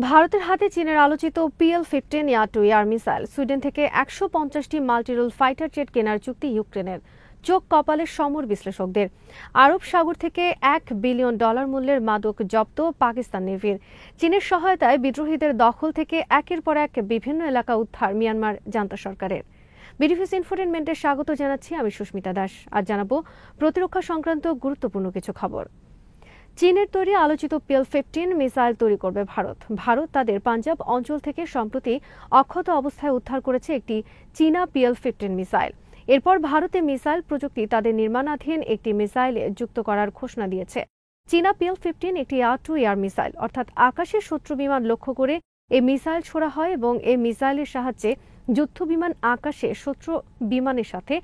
ভারতের হাতে চীনের আলোচিত PL-15 ইয়াটু এয়ার মিসাইল, সুইডেন থেকে ১৫০টি মাল্টিরোল ফাইটার জেট কেনার চুক্তি ইউক্রেনের। চোখ কপালে সমর বিশ্লেষকদের। আরব সাগর থেকে $1 বিলিয়ন মূল্যের মাদক জব্দ পাকিস্তান নেভির। চীনের সহায়তায় বিদ্রোহীদের দখল থেকে একের পর এক বিভিন্ন এলাকা উদ্ধার মিয়ানমার জান্তা সরকারের। বিডিভিস ইনফোটেনমেন্টে স্বাগত জানাচ্ছি আমি সুস্মিতা দাস। আজ জানাবো প্রতিরক্ষা সংক্রান্ত গুরুত্বপূর্ণ কিছু খবর। চীনের তৈরি আলোচিত PL-15 মিসাইল তৈরি করবে ভারত। ভারত তাদের পাঞ্জাব অঞ্চল থেকে সম্প্রতি অক্ষত অবস্থায় উদ্ধার করেছে একটি চীনা PL-15 মিসাইল। এরপর ভারতে মিসাইল প্রযুক্তি তাদের নির্মাণাধীন একটি মিসাইলে যুক্ত করার ঘোষণা দিয়েছে। চীনা PL-15 একটি এয়ার মিসাইল, অর্থাৎ আকাশের শত্রু বিমান লক্ষ্য করে এই মিসাইল ছোড়া হয় এবং এই মিসাইলের সাহায্যে যুদ্ধ বিমান আকাশে শত্রু বিমানের সাথে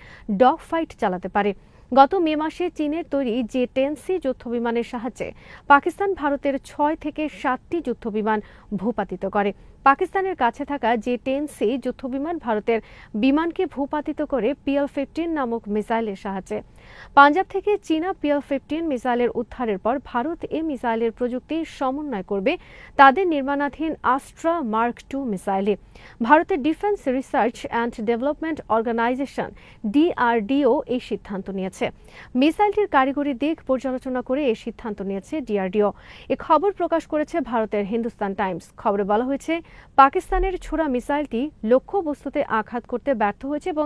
ডগ ফাইট চালাতে পারে। গত মে মাসে চীনের তৈরি J-10C যুদ্ধবিমানের সাহায্যে পাকিস্তান ভারতের 6 থেকে 7টি যুদ্ধবিমান ভূপাতিত করে। পাকিস্তানের কাছে থাকা J-10C যুদ্ধবিমান ভারতের বিমানকে ভূপাতিত করে PL-15 নামক মিসাইলের সাহায্যে। পাঞ্জাব থেকে চীনা PL-15 মিসাইলের উদ্ধারের পর ভারত এই মিসাইলের প্রযুক্তি সমন্বয় করবে তাদের নির্মাণাধীন আস্ট্রা মার্ক II মিসাইলে। ভারতের defence research and development organisation DRDO এই সিদ্ধান্ত নিয়েছে। মিসাইলটির কারিগরি দিক পর্যালোচনা করে এই সিদ্ধান্ত নিয়েছে DRDO। এ খবর প্রকাশ করেছে ভারতের হিন্দুস্তান টাইমস। খবরে বলা হয়েছে, পাকিস্তানের ছোড়া মিসাইলটি লক্ষ্যবস্তুতে আঘাত করতে ব্যর্থ হয়েছে এবং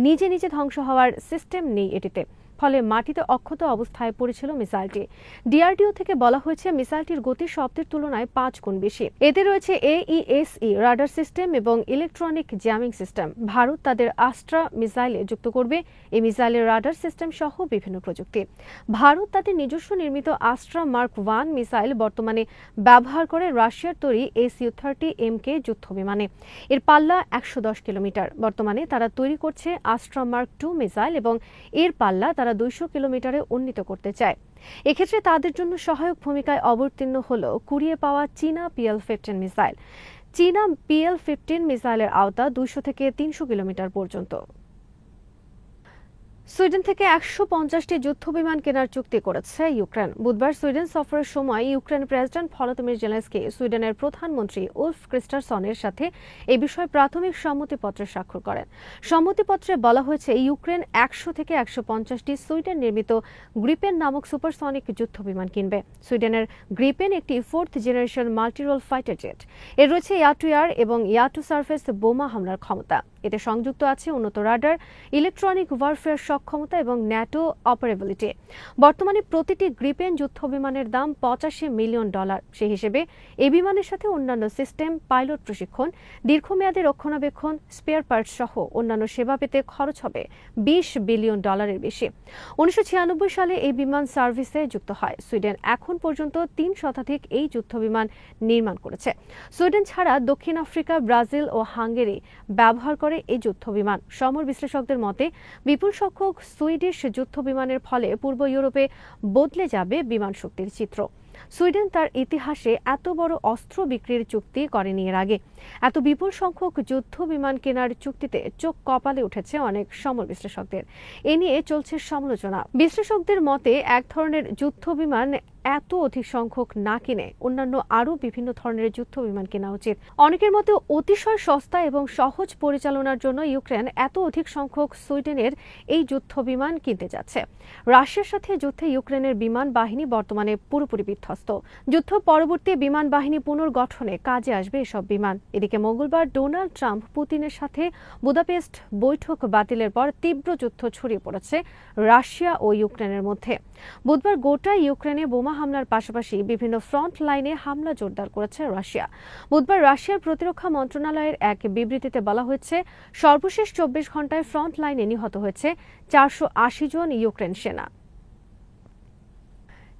নিজে নিজে ধ্বংস হওয়ার সিস্টেম নেই এটিতে, ফলে মাটিতে অক্ষত অবস্থায় পড়েছিল মিসাইলটি। DRDO থেকে বলা হয়েছে, মিসাইলটির গতি শব্দের তুলনায় 5 গুণ বেশি। এতে রয়েছে AESE রাডার সিস্টেম এবং ইলেকট্রনিক জ্যামিং সিস্টেম। ভারত তাদের আস্ট্রা মিসাইলে যুক্ত করবে এই মিসাইলের রাডার সিস্টেম সহ বিভিন্ন প্রযুক্তি। ভারত তাদের নিজস্ব নির্মিত আস্ট্রা মার্ক I মিসাইল বর্তমানে ব্যবহার করে রাশিয়ার তৈরি Su-30MK যুদ্ধ বিমানে। এর পাল্লা 110 কিলোমিটার। বর্তমানে তারা তৈরি করছে আস্ট্রা মার্ক II মিসাইল এবং এর পাল্লা তারা 200 কিলোমিটারে উন্নীত করতে চায়। এক্ষেত্রে তাদের জন্য সহায়ক ভূমিকায় অবতীর্ণ হল কুড়িয়ে পাওয়া চীনা PL-15 মিসাইল। চীনা PL-15 মিসাইলের আওতা 200 থেকে 300 কিলোমিটার পর্যন্ত। সুইডেন থেকে 150টি যুদ্ধবিমান কেনার চুক্তি করেছে ইউক্রেন। বুধবার সুইডেন সফরের সময় ইউক্রেন প্রেসিডেন্ট ভলোদিমির জেলেনস্কি সুইডেনের প্রধানমন্ত্রী উলফ ক্রিস্টারসনের সাথে এই বিষয়ে প্রাথমিক সম্মতিপত্রে স্বাক্ষর করেন। সম্মতিপত্রে বলা হয়েছে, ইউক্রেন 100 থেকে 150টি সুইডেন নির্মিত গ্রিপেন নামক সুপারসনিক যুদ্ধবিমান কিনবে। সুইডেনের গ্রিপেন একটি 4th generation multirole fighter jet. এর রয়েছে এয়ার এবং এয়ার-টু-সারফেস বোমা হামলার ক্ষমতা। এতে সংযুক্ত আছে উন্নত রাডার, ইলেকট্রনিক ওয়ারফেয়ার সক্ষমতা এবং ন্যাটো অপারেবিলিটি। বর্তমানে প্রতিটি গ্রিপেন যুদ্ধবিমানের দাম $85 মিলিয়ন। সেই হিসেবে এই বিমানের সাথে অন্যান্য সিস্টেম, পাইলট প্রশিক্ষণ, দীর্ঘমেয়াদী রক্ষণাবেক্ষণ, স্পেয়ার পার্টস সহ অন্যান্য সেবা পেতে খরচ হবে $20 বিলিয়ন বেশি। 1996 সালে এই বিমান সার্ভিসে যুক্ত হয়। সুইডেন এখন পর্যন্ত 3 শতাধিক এই যুদ্ধবিমান নির্মাণ করেছে। সুইডেন ছাড়া দক্ষিণ আফ্রিকা, ব্রাজিল ও হাঙ্গেরি ব্যবহার করে এই যুদ্ধবিমান। সমর বিশ্লেষকদের মতে, বিপুল সংখ্যক সুইডিশ যুদ্ধবিমানের ফলে পূর্ব ইউরোপে বদলে যাবে বিমান শক্তির চিত্র। সুইডেন তার ইতিহাসে এত বড় অস্ত্র বিক্রির চুক্তি করেনি এর আগে। এত বিপুল সংখ্যক যুদ্ধ বিমান কেনার চুক্তিতে চোখ কপালে উঠেছে অনেক সমর বিশ্লেষকদের। এ নিয়ে চলছে সমালোচনা। বিশ্লেষকদের মতে, এক ধরনের যুদ্ধ বিমান এত অধিক সংখ্যক না কিনে অন্যান্য আরও বিভিন্ন ধরনের যুদ্ধ বিমান কেনা উচিত। অনেকের মতে অতিশয় সস্তা এবং সহজ পরিচালনার জন্য ইউক্রেন এত অধিক সংখ্যক সুইডেনের এই যুদ্ধ বিমান কিনতে যাচ্ছে। রাশিয়ার সাথে যুদ্ধে ইউক্রেনের বিমান বাহিনী বর্তমানে পুরোপুরি বিধ্বস্ত। যুদ্ধ পরবর্তী বিমান বাহিনী পুনর্গঠনে কাজে আসবে এসব বিমান। এদিকে মঙ্গলবার ডোনাল্ড ট্রাম্প পুতিনের সাথে বুদাপেস্ট বৈঠক বাতিলের পর তীব্র যুদ্ধ ছড়িয়ে পড়েছে রাশিয়া ও ইউক্রেনের মধ্যে। বুধবার গোটা ইউক্রেনে বোমা হামলার পাশাপাশি বিভিন্ন ফ্রন্ট লাইনে হামলা জোরদার করেছে রাশিয়া। বুধবার রাশিয়ার প্রতিরক্ষা মন্ত্রণালয়ের এক বিবৃতিতে বলা হয়েছে, সর্বশেষ 24 ঘণ্টায় ফ্রন্ট লাইনে নিহত হয়েছে 480 জন ইউক্রেন সেনা।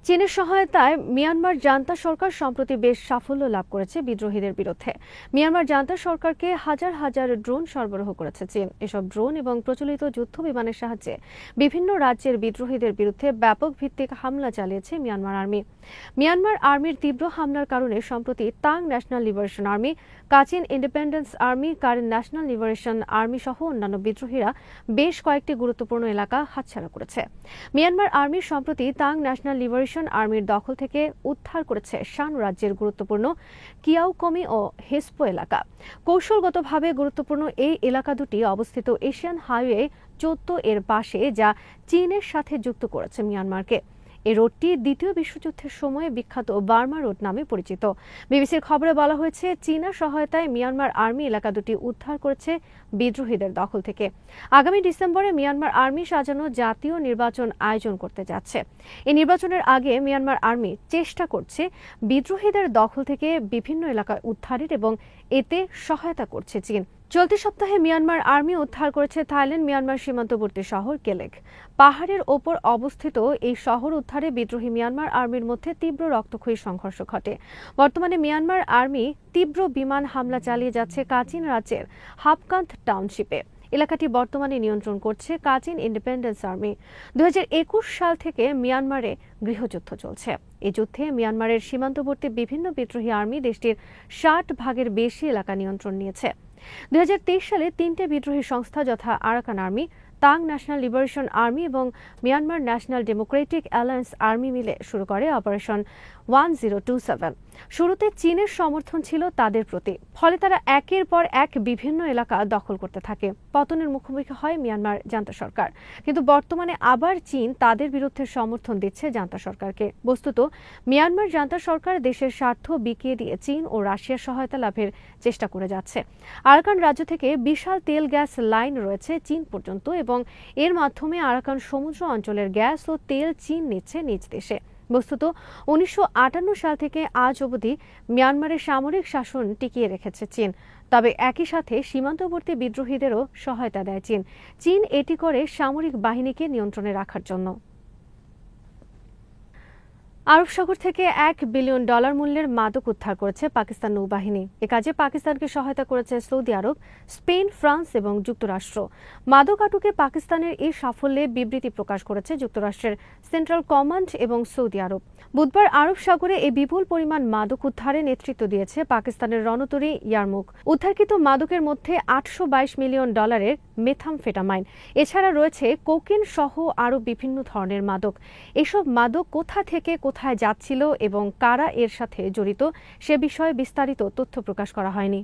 চীনের সহায়তায় মিয়ানমার জান্তা সরকার সম্প্রতি বেশ সাফল্য লাভ করেছে বিদ্রোহীদের বিরুদ্ধে। মিয়ানমার জান্তা সরকারকে হাজার হাজার ড্রোন সরবরাহ করেছে চীন। এসব ড্রোন এবং প্রচলিত যুদ্ধ বিমানের সাহায্যে বিভিন্ন রাজ্যের বিদ্রোহীদের বিরুদ্ধে ব্যাপক ভিত্তিক হামলা চালিয়েছে মিয়ানমার আর্মি। মিয়ানমার আর্মির তীব্র হামলার কারণে সম্প্রতি Ta'ang National Liberation Army, Kachin Independence Army, Karen National Liberation Army সহ অন্যান্য বিদ্রোহীরা বেশ কয়েকটি গুরুত্বপূর্ণ এলাকা হাতছাড়া করেছে। মিয়ানমার আর্মি সম্প্রতি তাং ন্যাশনাল লিবারেশন লিবারেশন আর্মির দখল থেকে উদ্ধার করেছে শান রাজ্যের গুরুত্বপূর্ণ কিয়াওকমি ও হেসপো এলাকা। কৌশলগতভাবে গুরুত্বপূর্ণ এই এলাকা দুটি অবস্থিত এশিয়ান হাইওয়ে 14 এর পাশে, যা চীনের সাথে যুক্ত করেছে মিয়ানমারকে। এই রোডটি দ্বিতীয় বিশ্বযুদ্ধের সময়ে বিখ্যাত বার্মা রোড নামে পরিচিত। বিবিসির খবরে বলা হয়েছে, চীনা সহায়তায় মিয়ানমার আর্মি এলাকা দুটি উদ্ধার করেছে বিদ্রোহীদের দখল থেকে। আগামী ডিসেম্বরে মিয়ানমার আর্মি সাজানো জাতীয় নির্বাচন আয়োজন করতে যাচ্ছে। এই নির্বাচনের আগে মিয়ানমার আর্মি চেষ্টা করছে বিদ্রোহীদের দখল থেকে বিভিন্ন এলাকা উদ্ধারের, এবং এতে সহায়তা করছে চীন। চলতি সপ্তাহে মিয়ানমার আর্মি উদ্ধার করেছে থাইল্যান্ড মিয়ানমার সীমান্তবর্তী শহর কেলেক। পাহাড়ের ওপর অবস্থিত এই শহর উদ্ধারে বিদ্রোহী মিয়ানমার আর্মির মধ্যে তীব্র রক্তক্ষয়ী সংঘর্ষ ঘটে। বর্তমানে মিয়ানমার আর্মি তীব্র বিমান হামলা চালিয়ে যাচ্ছে কাচিন রাজ্যের হাপকান্থ টাউনশিপে। এলাকাটি বর্তমানে নিয়ন্ত্রণ করছে কাচিন ইন্ডিপেন্ডেন্স আর্মি। 2021 সাল থেকে মিয়ানমারে গৃহযুদ্ধ চলছে। এই যুদ্ধে মিয়ানমারের সীমান্তবর্তী বিভিন্ন বিদ্রোহী আর্মি দেশটির 60 ভাগের বেশি এলাকা নিয়ন্ত্রণ নিয়েছে। 2023 সালে 3টে বিদ্রোহী সংস্থা যথা Arakan Army, Ta'ang National Liberation Army এবং Myanmar National Democratic Alliance Army মিলে শুরু করে অপারেশন 1027। শুরুতে চীনের সমর্থন ছিল তাদের প্রতি, ফলে তারা একের পর এক বিভিন্ন এলাকা দখল করতে থাকে। পতনের মুখোমুখি হয় মিয়ানমার জান্তা সরকার, কিন্তু বর্তমানে আবার চীন তাদের বিরুদ্ধে সমর্থন দিচ্ছে জান্তা সরকারকে। বস্তুত মিয়ানমার জান্তা সরকার দেশের স্বার্থ বিকিয়ে দিয়ে চীন ও রাশিয়ার সহায়তা লাভের চেষ্টা করে যাচ্ছে। আরাকান রাজ্য থেকে বিশাল তেল গ্যাস লাইন রয়েছে চীন পর্যন্ত, এবং এর মাধ্যমে আরাকান সমুদ্র অঞ্চলের গ্যাস ও তেল চীন নিচ্ছে নিজ দেশে। বস্তুত 1958 সাল থেকে আজ অবধি মিয়ানমারের সামরিক শাসন টিকিয়ে রেখেছে চীন। তবে একই সাথে সীমান্তবর্তী বিদ্রোহীদেরও সহায়তা দেয় চীন। চীন এটি করে সামরিক বাহিনীকে নিয়ন্ত্রণে রাখার জন্য। আরব সাগর থেকে $1 বিলিয়ন মূল্যের মাদক উদ্ধার করেছে পাকিস্তান নৌবাহিনী। এ কাজে পাকিস্তানকে সহায়তা করেছে সৌদি আরব, স্পেন, ফ্রান্স এবং যুক্তরাষ্ট্র। মাদক আটকে পাকিস্তানের এই সাফল্যে বিবৃতি প্রকাশ করেছে যুক্তরাষ্ট্রের সেন্ট্রাল কমান্ড এবং সৌদি আরব। বুধবার আরব সাগরে এই বিপুল পরিমাণ মাদক উদ্ধারে নেতৃত্ব দিয়েছে পাকিস্তানের রণতরী ইয়ারমুক। উদ্ধারকৃত মাদকের মধ্যে $822 মিলিয়ন মেথামফেটামাইন, এছাড়া রয়েছে কোকেন সহ আরও বিভিন্ন ধরনের মাদক। এসব মাদক কোথা থেকে কোথায় যাচ্ছিল এবং কারা এর সাথে জড়িত সে বিষয়ে বিস্তারিত তথ্য প্রকাশ করা হয়নি।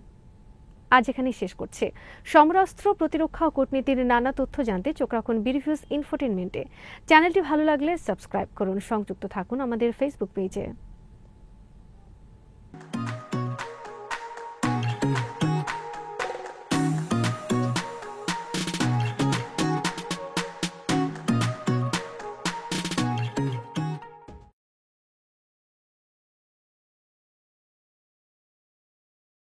আজ এখানেই শেষ করছে। সমরাস্ত্র, প্রতিরক্ষা ও কূটনীতির নানা তথ্য জানতে চোখ রাখুন বিডিনিউজ ইনফোটেইনমেন্টে। চ্যানেলটি ভালো লাগলে সাবস্ক্রাইব করুন। সংযুক্ত থাকুন আমাদের ফেসবুক পেজে।